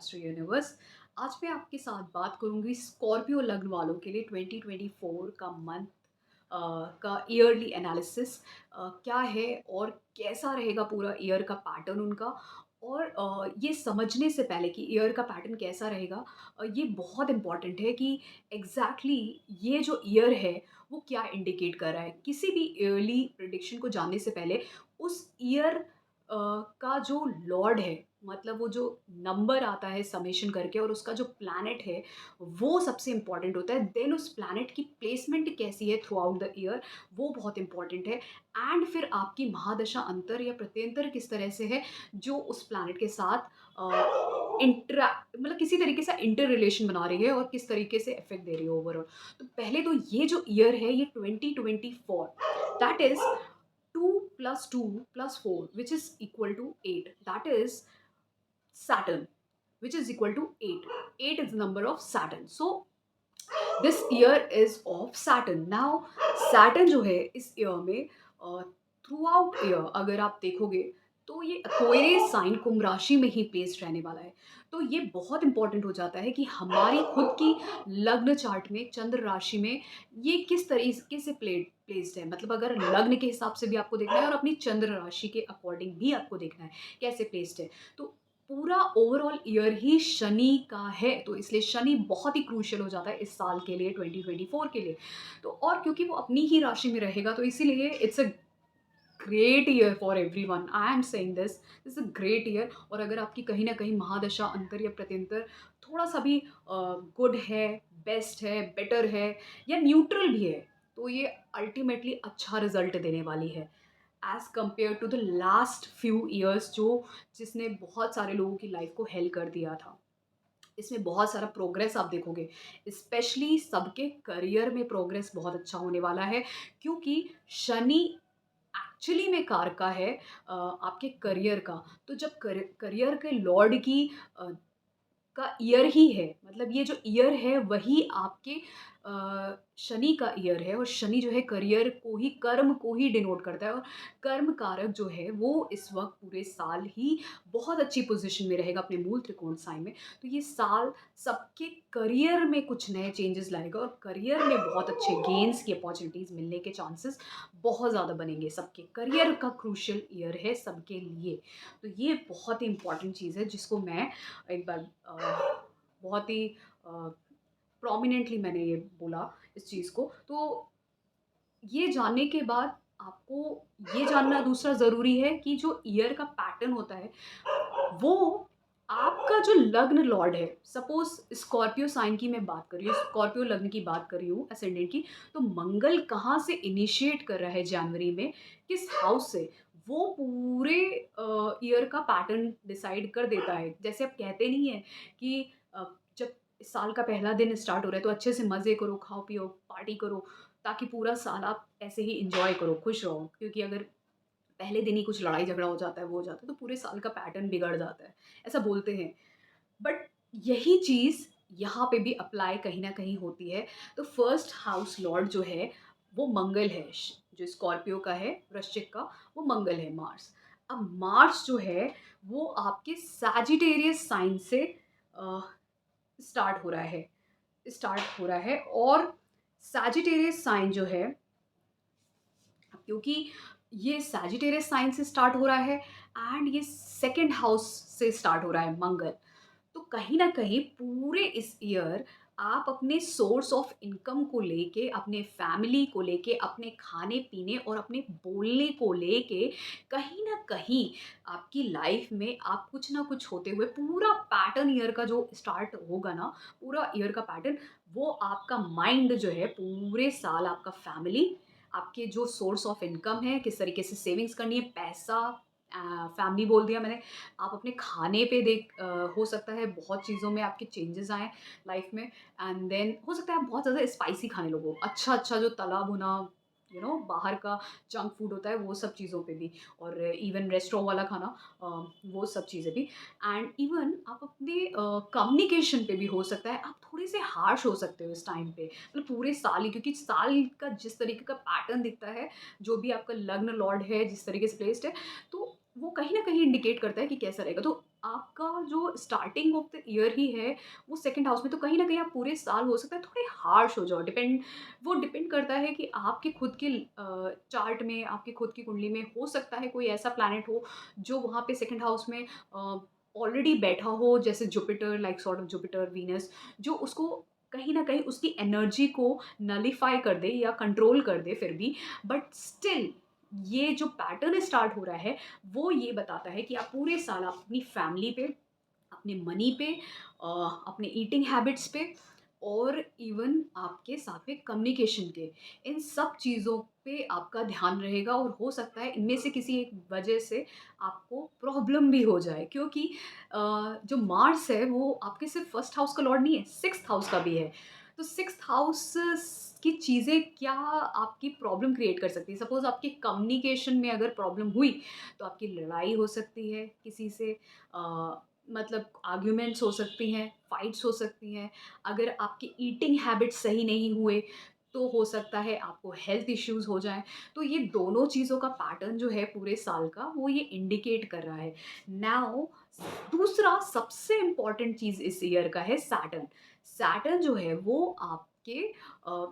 Astro universe. आज मैं आपके साथ बात करूंगी स्कॉर्पियो लग्न वालों के लिए 2024 का मंथ का ईयरली एनालिसिस क्या है और कैसा रहेगा पूरा ईयर का पैटर्न उनका। और ये समझने से पहले कि ईयर का पैटर्न कैसा रहेगा, ये बहुत इम्पॉर्टेंट है कि ये जो ईयर है वो क्या इंडिकेट कर रहा है। किसी भी ईयरली प्रिडिक्शन को जानने से पहले उस ईयर का जो लॉर्ड है, मतलब वो जो नंबर आता है समेशन करके और उसका जो प्लैनेट है वो सबसे इम्पॉर्टेंट होता है। देन उस प्लैनेट की प्लेसमेंट कैसी है थ्रू आउट द ईयर, वो बहुत इम्पॉर्टेंट है। एंड फिर आपकी महादशा अंतर या प्रत्यंतर किस तरह से है जो उस प्लैनेट के साथ इंटरा मतलब किसी तरीके से इंटर रिलेशन बना रही है और किस तरीके से इफेक्ट दे रही है ओवरऑल। तो पहले तो ये जो ईयर है ये 2024, that is 2 plus 2 plus 4, which is equal to 8. That is Saturn, which is equal to 8. 8 is the number of Saturn. So this year is of Saturn. Now Saturn जो है इस ईयर में थ्रू आउट ईयर अगर आप देखोगे तो ये Aquarius sign कुंभ राशि में ही प्लेस्ड रहने वाला है। तो ये बहुत इंपॉर्टेंट हो जाता है कि हमारी खुद की लग्न चार्ट में चंद्र राशि में ये किस तरीके से प्लेस्ड है। मतलब अगर लग्न के हिसाब से भी आपको देखना है और अपनी चंद्र राशि के अकॉर्डिंग भी आपको देखना है कैसे प्लेस्ड है। तो पूरा ओवरऑल ईयर ही शनि का है, तो इसलिए शनि बहुत ही क्रूशियल हो जाता है इस साल के लिए 2024 के लिए। तो और क्योंकि वो अपनी ही राशि में रहेगा तो इसीलिए it's a great year for everyone. I am saying this a great year. और अगर आपकी कहीं ना कहीं महादशा अंतर या प्रत्यंतर थोड़ा सा भी गुड है, बेस्ट है, बेटर है या न्यूट्रल भी है, तो ये अल्टीमेटली अच्छा रिजल्ट देने वाली है as compare to the last few years जो जिसने बहुत सारे लोगों की लाइफ को हेल कर दिया था। इसमें बहुत सारा प्रोग्रेस आप देखोगे, स्पेशली सबके करियर में प्रोग्रेस बहुत अच्छा होने वाला है क्योंकि शनि एक्चुअली में कारक का है आपके करियर का। तो जब करियर के लॉर्ड की का ईयर ही है, मतलब ये जो ईयर है वही आपके शनि का ईयर है और शनि जो है करियर को ही, कर्म को ही डिनोट करता है। और कर्म कारक जो है वो इस वक्त पूरे साल ही बहुत अच्छी पोजीशन में रहेगा अपने मूल त्रिकोण साइन में। तो ये साल सबके करियर में कुछ नए चेंजेस लाएगा और करियर में बहुत अच्छे गेन्स की अपॉर्चुनिटीज़ मिलने के चांसेस बहुत ज़्यादा बनेंगे। सबके करियर का क्रूशियल ईयर है सबके लिए। तो ये बहुत ही इंपॉर्टेंट चीज़ है जिसको मैं एक बार बहुत ही प्रोमिनेंटली मैंने ये बोला इस चीज़ को। तो ये जानने के बाद आपको ये जानना दूसरा ज़रूरी है कि जो ईयर का पैटर्न होता है वो आपका जो लग्न लॉर्ड है, सपोज स्कॉर्पियो साइन की मैं बात कर रही हूँ, स्कॉर्पियो लग्न की बात कर रही हूँ असेंडेंट की। तो मंगल कहाँ से इनिशिएट कर रहा है जनवरी में, किस हाउस से, वो पूरे ईयर का पैटर्न डिसाइड कर देता है। जैसे आप कहते नहीं है कि जब साल का पहला दिन स्टार्ट हो रहा है तो अच्छे से मज़े करो, खाओ पियो, पार्टी करो, ताकि पूरा साल आप ऐसे ही इंजॉय करो, खुश रहो। क्योंकि अगर पहले दिन ही कुछ लड़ाई झगड़ा हो जाता है, वो हो जाता है, तो पूरे साल का पैटर्न बिगड़ जाता है, ऐसा बोलते हैं। बट यही चीज़ यहाँ पे भी अप्लाई कहीं न कहीं होती है। तो फर्स्ट हाउस लॉर्ड जो है वो मंगल है, जो स्कॉर्पियो का है, वृश्चिक का, वो मंगल है, मार्स। अब मार्स जो है वो आपके सैजिटेरियस साइन से अ, स्टार्ट हो रहा है और सैजिटेरियस साइन जो है, क्योंकि ये सैजिटेरियस साइन से स्टार्ट हो रहा है एंड ये सेकंड हाउस से स्टार्ट हो रहा है, मंगल। तो कहीं न कहीं पूरे इस ईयर आप अपने सोर्स ऑफ इनकम को लेके, अपने फैमिली को लेके, अपने खाने-पीने और अपने बोलने को लेके कहीं न कहीं आपकी लाइफ में आप कुछ ना कुछ होते हुए पूरा पैटर्न ईयर का जो स्टार्ट होगा ना, पूरा ईयर का पैटर्न, वो आपका माइंड जो है पूरे साल आपका फैमिली, आपके जो सोर्स ऑफ इनकम है, किस तरीके से सेविंग्स करनी है, पैसा, फैमिली बोल दिया मैंने, आप अपने खाने पे हो सकता है बहुत चीज़ों में आपके चेंजेस आएँ लाइफ में। एंड देन हो सकता है आप बहुत ज़्यादा स्पाइसी खाने लगो, अच्छा-अच्छा जो तला भुना बाहर का जंक फूड होता है वो सब चीज़ों पे भी, और इवन रेस्टोरेंट वाला खाना, अ, वो सब चीज़ें भी। एंड इवन आप अपने कम्युनिकेशन पे भी हो सकता है आप थोड़े से हार्श हो सकते हो इस टाइम पे, मतलब पूरे साल ही, क्योंकि साल का जिस तरीके का पैटर्न दिखता है, जो भी आपका लग्न लॉर्ड है जिस तरीके से प्लेस्ड है, तो वो कहीं न कहीं इंडिकेट करता है कि कैसा रहेगा। तो आपका जो स्टार्टिंग ऑफ द ईयर ही है, वो सेकंड हाउस में, तो कहीं न कहीं आप पूरे साल हो सकता है थोड़े हार्श हो जाओ। वो डिपेंड करता है कि आपके खुद के चार्ट में, आपकी खुद की कुंडली में हो सकता है कोई ऐसा प्लैनेट हो, जो वहाँ पे सेकंड हाउस में ऑलरेडी बैठा हो, जैसे Jupiter, like sort of Jupiter, Venus, जो उसको कहीं न कहीं उसकी एनर्जी को नलिफ़ाई कर दे या कंट्रोल कर दे फिर भी। बट स्टिल ये जो पैटर्न स्टार्ट हो रहा है, वो ये बताता है कि आप पूरे साल आप अपनी फैमिली पे, अपने मनी पे, अपने ईटिंग हैबिट्स पे, और इवन आपके साथ में कम्युनिकेशन के, इन सब चीज़ों पे आपका ध्यान रहेगा, और हो सकता है इनमें से किसी एक वजह से आपको प्रॉब्लम भी हो जाए, क्योंकि जो मार्स है वो आपके सिर्फ फर्स्ट हाउस का लॉर्ड नहीं है, सिक्स्थ हाउस का भी है। तो सिक्स्थ हाउस की चीज़ें क्या आपकी प्रॉब्लम क्रिएट कर सकती है। सपोज आपके कम्युनिकेशन में अगर प्रॉब्लम हुई, तो आपकी लड़ाई हो सकती है किसी से, मतलब आर्ग्यूमेंट्स हो सकती हैं, फाइट्स हो सकती हैं। अगर आपके ईटिंग हैबिट्स सही नहीं हुए, तो हो सकता है आपको हेल्थ इश्यूज़ हो जाएँ। तो ये दोनों चीज़ों का पैटर्न जो है पूरे साल का, वो ये इंडिकेट कर रहा है। नाउ दूसरा सबसे इम्पोर्टेंट चीज़ इस ईयर का है सैटर्न। सैटर्न जो है वो आपके अ,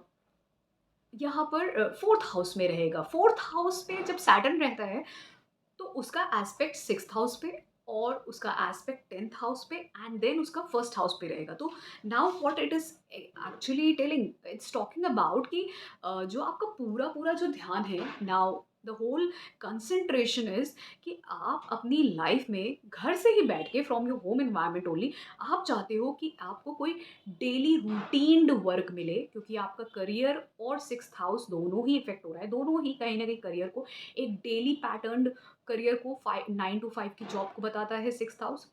यहाँ पर 4th हाउस में रहेगा। 4th हाउस पे जब सैटर्न रहता है, तो उसका एस्पेक्ट 6th हाउस पे, और उसका एस्पेक्ट 10th हाउस पे, एंड देन उसका फर्स्ट हाउस पे रहेगा। तो now what it is actually telling, it's talking about कि जो आपका पूरा-पूरा जो ध्यान है, now the whole concentration is कि आप अपनी लाइफ में घर से ही बैठ के, from your home environment only, आप चाहते हो कि आपको कोई डेली रूटीन्ड वर्क मिले, क्योंकि आपका करियर और 6th हाउस दोनों ही इफ़ेक्ट हो रहा है। दोनों ही कहीं न कहीं करियर को, एक डेली पैटर्न्ड करियर को, 9 टू 5 की जॉब को बताता है सिक्स्थ हाउस,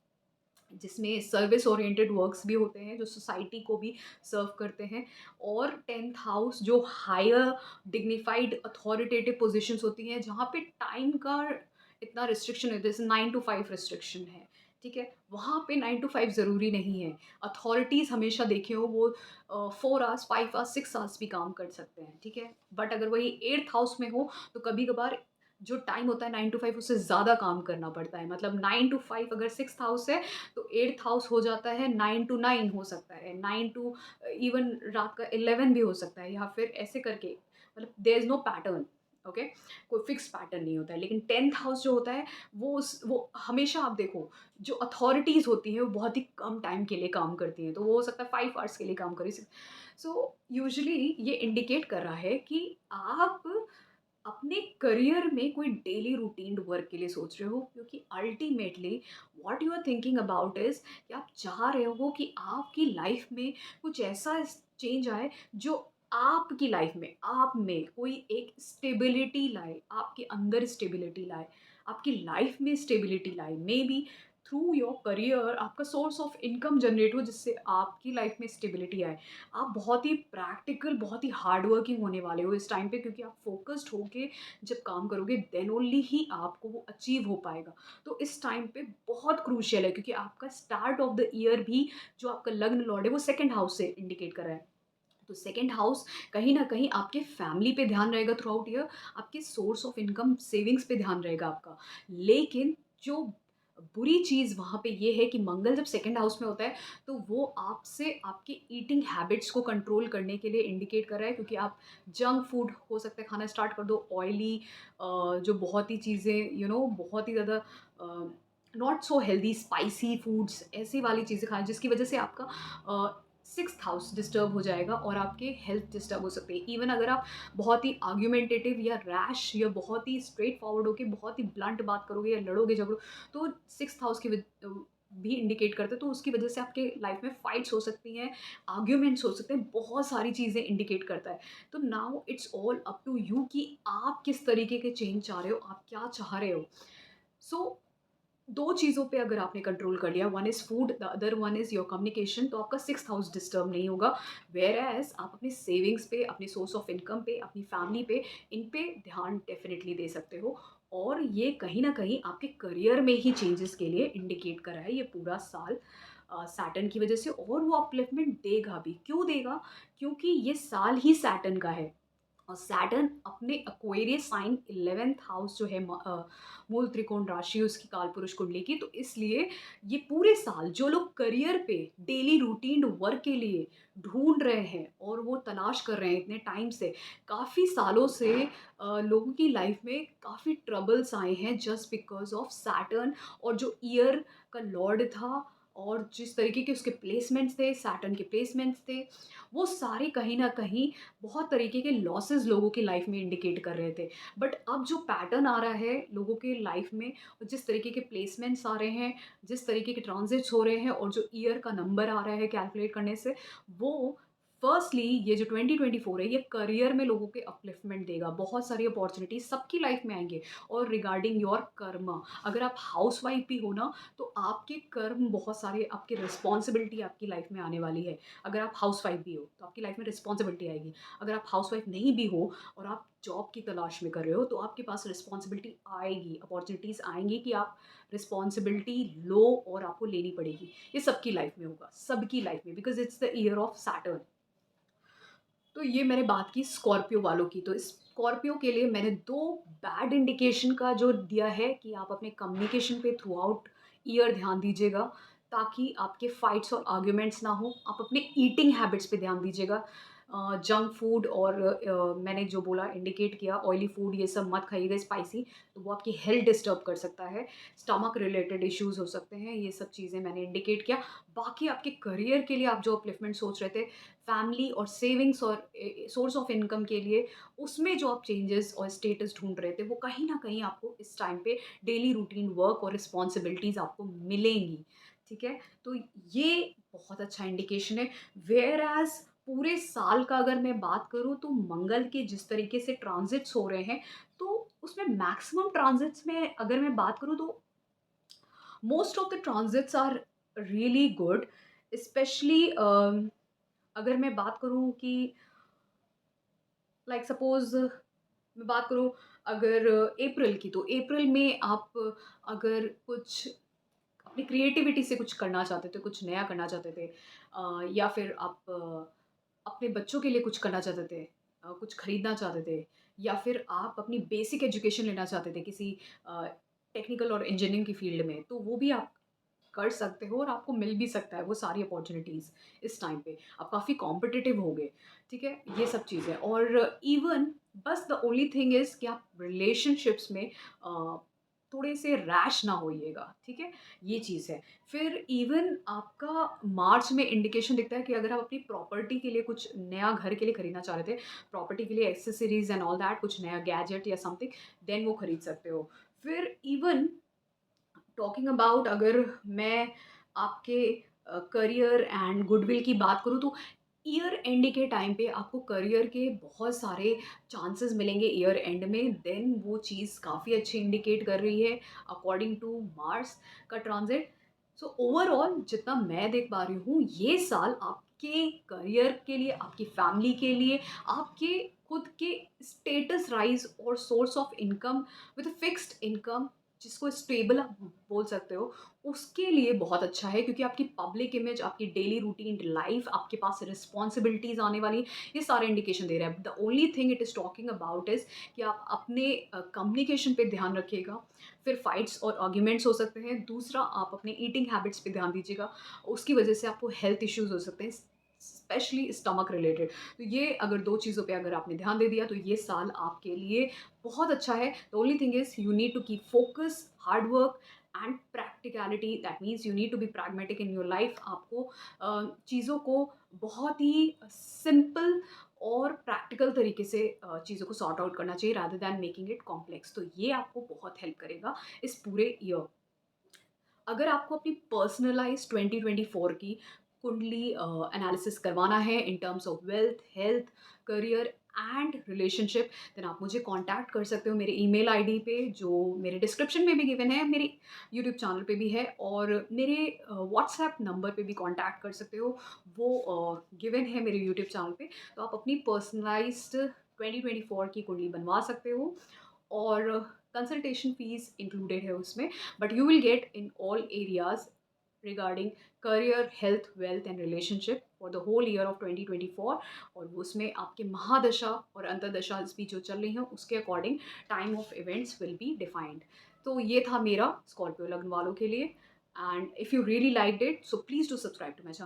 जिसमें सर्विस ओरिएंटेड वर्क्स भी होते हैं जो सोसाइटी को भी सर्व करते हैं। और 10th हाउस जो हायर डिग्निफाइड अथॉरिटेटिव पोजीशंस होती हैं, जहाँ पे टाइम का इतना रिस्ट्रिक्शन है, जैसे 9 टू 5 रिस्ट्रिक्शन है, ठीक है? वहाँ पे 9 टू 5 ज़रूरी नहीं है। अथॉरिटीज़ हमेशा देखे हो वो 4 आवर्स, 5 आवर्स, 6 आवर्स भी काम कर सकते हैं, ठीक है? बट अगर वही 8th हाउस में हो, तो कभी-कभार जो टाइम होता है 9 टू 5, उससे ज़्यादा काम करना पड़ता है। मतलब 9 टू 5 अगर 6th हाउस है, तो 8th हाउस हो जाता है 9 टू 9 हो सकता है, 9 टू इवन रात का 11 भी हो सकता है, या फिर ऐसे करके, मतलब there is no pattern, okay? कोई फिक्स पैटर्न नहीं होता है। लेकिन 10th हाउस जो होता है, वो हमेशा आप देखो, जो अथॉरिटीज़ होती हैं वो बहुत ही कम टाइम के लिए काम करती हैं। तो वो हो सकता है 5 आवर्स के लिए काम करें। सो यूजुअली ये इंडिकेट कर रहा है कि आप अपने करियर में कोई डेली रूटीन वर्क के लिए सोच रहे हो, क्योंकि ultimately what you are thinking about is कि आप चाह रहे हो कि आपकी लाइफ में कुछ ऐसा चेंज आए, जो आपकी लाइफ में, आप में कोई एक स्टेबिलिटी लाए, आपके अंदर स्टेबिलिटी लाए, आपकी लाइफ में स्टेबिलिटी लाए, may be through your career आपका सोर्स ऑफ इनकम जनरेट हो, जिससे आपकी लाइफ में स्टेबिलिटी आए। आप बहुत ही प्रैक्टिकल, बहुत ही हार्ड वर्किंग होने वाले हो इस टाइम पे, क्योंकि आप फोकस्ड होके जब काम करोगे, देन ओनली ही आपको वो अचीव हो पाएगा। तो इस टाइम पे बहुत क्रूशियल है, क्योंकि आपका स्टार्ट ऑफ द ईयर भी, जो आपका लग्न लॉर्ड है, वो सेकंड हाउस से इंडिकेट कर रहा है। तो सेकंड हाउस कहीं न कहीं आपके फैमिली पे ध्यान रहेगा थ्रू आउट ईयर, आपके सोर्स ऑफ इनकम, सेविंग्स पे ध्यान रहेगा आपका। लेकिन जो बुरी चीज़ वहाँ पे ये है कि मंगल जब सेकंड हाउस में होता है, तो वो आपसे आपके ईटिंग हैबिट्स को कंट्रोल करने के लिए इंडिकेट कर रहा है, क्योंकि आप जंक फूड हो सकता है खाना स्टार्ट कर दो, ऑयली, जो बहुत ही चीज़ें बहुत ही ज़्यादा not so healthy spicy foods, ऐसी वाली चीज़ें खाएँ, जिसकी वजह से आपका सिक्स्थ हाउस डिस्टर्ब हो जाएगा, और आपके हेल्थ डिस्टर्ब हो सकती है। इवन अगर आप बहुत ही आर्ग्यूमेंटेटिव या रैश या बहुत ही स्ट्रेट फॉरवर्ड होके बहुत ही ब्लंट बात करोगे या लड़ोगे झगड़ो, तो सिक्स्थ हाउस की भी इंडिकेट करते हैं, तो उसकी वजह से आपके लाइफ में फाइट्स हो सकती हैं, आर्ग्यूमेंट्स हो सकते हैं, बहुत सारी चीज़ें इंडिकेट करता है। तो now it's all up to you कि आप किस तरीके के चेंज चाह रहे हो, आप क्या चाह रहे हो। सो 2 चीज़ों पे अगर आपने कंट्रोल कर लिया, one is food, the other one is your communication, तो आपका सिक्स्थ हाउस डिस्टर्ब नहीं होगा। व्हेयरएज़ आप अपने सेविंग्स पे, अपने सोर्स ऑफ इनकम पे, अपनी फैमिली पे, इन पे ध्यान डेफ़िनिटली दे सकते हो। और ये कहीं न कहीं आपके करियर में ही चेंजेस के लिए इंडिकेट कर रहा है ये पूरा साल, सैटर्न की वज़ह से, और वो अपलिफ्टमेंट देगा भी। क्यों देगा? क्योंकि ये साल ही सैटर्न का है। और सैटर्न अपने एक्वेरियस साइन 11th हाउस जो है मूल त्रिकोण राशि उसकी कालपुरुष कुंडली की, तो इसलिए ये पूरे साल जो लोग करियर पे डेली रूटीन वर्क के लिए ढूंढ रहे हैं और वो तलाश कर रहे हैं इतने टाइम से, काफ़ी सालों से, लोगों की लाइफ में काफ़ी ट्रबल्स आए हैं जस्ट बिकॉज ऑफ सैटर्न। और जो ईयर का लॉर्ड था और जिस तरीके के उसके प्लेसमेंट्स थे, सैटर्न के प्लेसमेंट्स थे, वो सारे कहीं ना कहीं बहुत तरीके के लॉसेस लोगों की लाइफ में इंडिकेट कर रहे थे। बट अब जो पैटर्न आ रहा है लोगों के लाइफ में, जिस तरीके के प्लेसमेंट्स आ रहे हैं, जिस तरीके के ट्रांजिट्स हो रहे हैं और जो ईयर का नंबर आ रहा है कैलकुलेट करने से, वो फर्स्टली ये जो 2024 है ये करियर में लोगों के अपलिफ्टमेंट देगा, बहुत सारी अपॉर्चुनिटीज सबकी लाइफ में आएंगे। और रिगार्डिंग योर कर्म, अगर आप हाउस वाइफ भी हो ना, तो आपके कर्म बहुत सारे, आपकी रिस्पॉन्सिबिलिटी आपकी लाइफ में आने वाली है। अगर आप हाउस वाइफ भी हो तो आपकी लाइफ में रिस्पॉन्सिबिलिटी आएगी। अगर आप हाउस वाइफ नहीं भी हो और आप जॉब की तलाश में कर रहे हो, तो आपके पास रिस्पॉन्सिबिलिटी आएगी, अपॉर्चुनिटीज़ आएंगी कि आप रिस्पॉन्सिबिलिटी लो और आपको लेनी पड़ेगी। ये सबकी लाइफ में होगा, सबकी लाइफ में, because it's the year of Saturn. तो ये मैंने बात की स्कॉर्पियो वालों की। तो स्कॉर्पियो के लिए मैंने दो बैड इंडिकेशन का जो दिया है कि आप अपने कम्युनिकेशन पे थ्रू आउट ईयर ध्यान दीजिएगा, ताकि आपके फाइट्स और आर्ग्यूमेंट्स ना हो। आप अपने ईटिंग हैबिट्स पे ध्यान दीजिएगा। जंक फूड और मैंने जो बोला इंडिकेट किया ऑयली फूड, ये सब मत खाइएगा, स्पाइसी, तो वो आपकी हेल्थ डिस्टर्ब कर सकता है। स्टमक रिलेटेड इश्यूज हो सकते हैं, ये सब चीज़ें मैंने इंडिकेट किया। बाकी आपके करियर के लिए आप जो अपलिफ्टमेंट सोच रहे थे, फैमिली और सेविंग्स और सोर्स ऑफ इनकम के लिए, उसमें जो आप चेंजेस और स्टेटस ढूंढ रहे थे, वो कहीं ना कहीं आपको इस टाइम पे डेली रूटीन वर्क और रिस्पॉन्सिबिलिटीज़ आपको मिलेंगी। ठीक है, तो ये बहुत अच्छा इंडिकेशन है। वेयर एज पूरे साल का अगर मैं बात करूँ, तो मंगल के जिस तरीके से ट्रांजिट्स हो रहे हैं, तो उसमें मैक्सिमम ट्रांजिट्स में अगर मैं बात करूँ, तो most of the transits are really good. Specially अगर मैं बात करूँ कि लाइक सपोज मैं बात करूँ अगर अप्रैल की, तो अप्रैल में आप अगर कुछ अपनी क्रिएटिविटी से कुछ करना चाहते थे, कुछ नया करना चाहते थे, या फिर आप अपने बच्चों के लिए कुछ करना चाहते थे, कुछ खरीदना चाहते थे, या फिर आप अपनी बेसिक एजुकेशन लेना चाहते थे किसी टेक्निकल और इंजीनियरिंग की फील्ड में, तो वो भी आप कर सकते हो और आपको मिल भी सकता है वो सारी अपॉर्चुनिटीज़ इस टाइम पे। आप काफ़ी कॉम्पिटिटिव होगे, ठीक है? ये सब चीज़ें। और इवन बस द ओनली थिंग इज़ कि आप रिलेशनशिप्स में थोड़े से रैश ना होइएगा, ठीक है? ये चीज़ है। फिर इवन आपका मार्च में इंडिकेशन दिखता है कि अगर आप अपनी प्रॉपर्टी के लिए कुछ नया घर के लिए खरीदना चाह रहे थे, प्रॉपर्टी के लिए एक्सेसरीज़ एंड ऑल दैट, कुछ नया गैजेट या समथिंग, देन वो खरीद सकते हो। फिर इवन टॉकिंग अबाउट, अगर मैं आपके करियर एंड गुडविल की बात करूँ, तो ईयर एंड के टाइम पे आपको करियर के बहुत सारे चांसेस मिलेंगे ईयर एंड में। देन वो चीज़ काफ़ी अच्छी इंडिकेट कर रही है अकॉर्डिंग टू मार्स का ट्रांजिट। सो ओवरऑल जितना मैं देख पा रही हूँ, ये साल आपके करियर के लिए, आपकी फैमिली के लिए, आपके खुद के स्टेटस राइज और source of income with fixed income, जिसको स्टेबल आप बोल सकते हो, उसके लिए बहुत अच्छा है। क्योंकि आपकी पब्लिक इमेज, आपकी डेली रूटीन लाइफ, आपके पास रिस्पॉन्सिबिलिटीज़ आने वाली, ये सारे इंडिकेशन दे रहा है। The only thing it is talking about is कि आप अपने कम्युनिकेशन पे ध्यान रखिएगा। फिर फाइट्स और आर्ग्यूमेंट्स हो सकते हैं। दूसरा, आप अपने ईटिंग हैबिट्स पे ध्यान दीजिएगा, उसकी वजह से आपको हेल्थ इश्यूज हो सकते हैं, स्पेशली स्टमक रिलेटेड। तो ये अगर दो चीज़ों पे अगर आपने ध्यान दे दिया, तो ये साल आपके लिए बहुत अच्छा है। The only thing is you need to keep focus, hard work and practicality. That means you need to be pragmatic in your life. आपको चीज़ों को बहुत ही सिंपल और प्रैक्टिकल तरीके से चीज़ों को सॉर्ट आउट करना चाहिए, rather than making it complex. तो ये आपको बहुत हेल्प करेगा इस पूरे ईयर। अगर आपको अपनी पर्सनलाइज 2024 की कुंडली एनालिसिस करवाना है in terms of wealth, health, career and relationship, then आप मुझे कांटेक्ट कर सकते हो मेरे ईमेल आईडी पे, जो मेरे डिस्क्रिप्शन में भी गिवन है, मेरे यूट्यूब चैनल पे भी है, और मेरे व्हाट्सएप नंबर पे भी कांटेक्ट कर सकते हो, वो गिवन है मेरे यूट्यूब चैनल पे। तो आप अपनी पर्सनलाइज्ड 2024 की कुंडली बनवा सकते हो, और कंसल्टेशन फीस इंक्लूडेड है उसमें, but you will get in all areas regarding career, health, wealth and relationship for the whole year of 2024। और वो उसमें आपके महादशा और अंतर्दशा भी जो चल रही हैं उसके according time of events will be defined. तो ये था मेरा स्कॉर्पियो लग्न वालों के लिए। And if you really liked it, so please do subscribe to my channel.